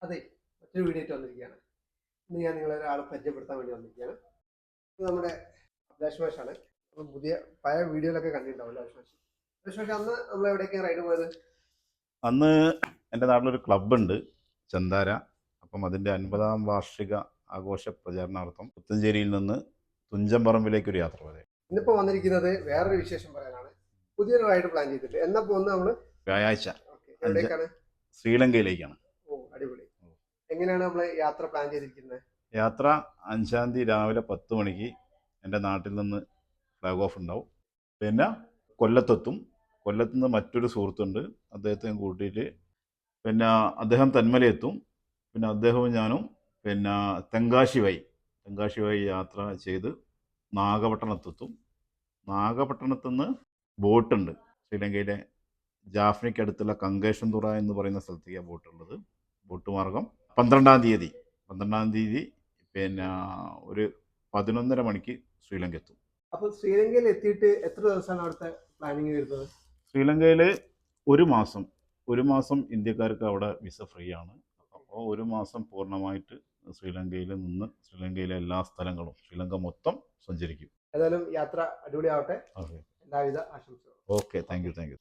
അതെ, മറ്റൊരു വീഡിയോ ആയിട്ട് വന്നിരിക്കുകയാണ്. ഇന്ന് ഞാൻ നിങ്ങളെ ഒരാളെ പരിചയപ്പെടുത്താൻ വേണ്ടി വന്നിരിക്കുകയാണ്. ഇത് നമ്മുടെ അഭിലാഷ് മാഷാണ്. അപ്പം പഴയ വീഡിയോയിലൊക്കെ കണ്ടിട്ടുണ്ടാവും അഭിലാഷ് മാഷ്. അഭിലാഷ് മാഷ് അന്ന് നമ്മൾ എവിടേക്കാണ് റൈഡ് പോയത്? അന്ന് എൻ്റെ നാട്ടിലൊരു ക്ലബ്ബുണ്ട്, ചെന്താര. അപ്പം അതിൻ്റെ 50-ാം വാർഷിക ആഘോഷ പ്രചാരണാർത്ഥം പുത്തഞ്ചേരിയിൽ നിന്ന് തുഞ്ചൻപറമ്പിലേക്കൊരു യാത്ര പോയത്. ഇന്നിപ്പോൾ വന്നിരിക്കുന്നത് വേറൊരു വിശേഷം പറയാനാണ്. പുതിയൊരു റൈഡ് പ്ലാൻ ചെയ്തിട്ട് എന്നപ്പോൾ ഒന്ന് നമ്മൾ വ്യാഴാഴ്ച എവിടേക്കാണ്? ശ്രീലങ്കയിലേക്കാണ്. ഓ, അടിപൊളി. എങ്ങനെയാണ് നമ്മൾ യാത്ര പ്ലാൻ ചെയ്തിരിക്കുന്നത്? യാത്ര 5-ാം തീയതി രാവിലെ 10 മണിക്ക് എൻ്റെ നാട്ടിൽ നിന്ന് ഫ്ലാഗ് ഓഫ് ഉണ്ടാവും. പിന്നെ കൊല്ലത്തെത്തും. കൊല്ലത്തു നിന്ന് മറ്റൊരു സുഹൃത്തുണ്ട്, അദ്ദേഹത്തെ കൂട്ടിയിട്ട് പിന്നെ അദ്ദേഹം തെന്മലയെത്തും. പിന്നെ അദ്ദേഹവും ഞാനും പിന്നെ തെങ്കാശി വഴി യാത്ര ചെയ്ത് നാഗപട്ടണത്തെത്തും. നാഗപട്ടണത്തു നിന്ന് ബോട്ടുണ്ട്. ശ്രീലങ്കയിലെ ജാഫ്നയ്ക്കടുത്തുള്ള കങ്കേശൻതുറ എന്ന് പറയുന്ന സ്ഥലത്തേക്കാണ് ബോട്ടുള്ളത്. ബോട്ട് മാർഗം 12-ാം തീയതി പിന്നെ ഒരു 11:30 മണിക്ക് ശ്രീലങ്ക എത്തും. അപ്പോൾ ശ്രീലങ്കയിൽ എത്തിയിട്ട് എത്ര ദിവസമാണ് അവിടുത്തെ പ്ലാനിങ് വരുന്നത്? ശ്രീലങ്കയിൽ ഒരു മാസം ഇന്ത്യക്കാർക്ക് അവിടെ വിസ ഫ്രീ ആണ്. അപ്പോൾ ഒരു മാസം പൂർണ്ണമായിട്ട് ശ്രീലങ്കയിൽ നിന്ന് ശ്രീലങ്കയിലെ എല്ലാ സ്ഥലങ്ങളും ശ്രീലങ്ക മൊത്തം സഞ്ചരിക്കും. ഏതായാലും യാത്ര അടിപൊളിയാവട്ടെ. ഓക്കെ, എല്ലാവിധ ആശംസകളും. Okay, thank you.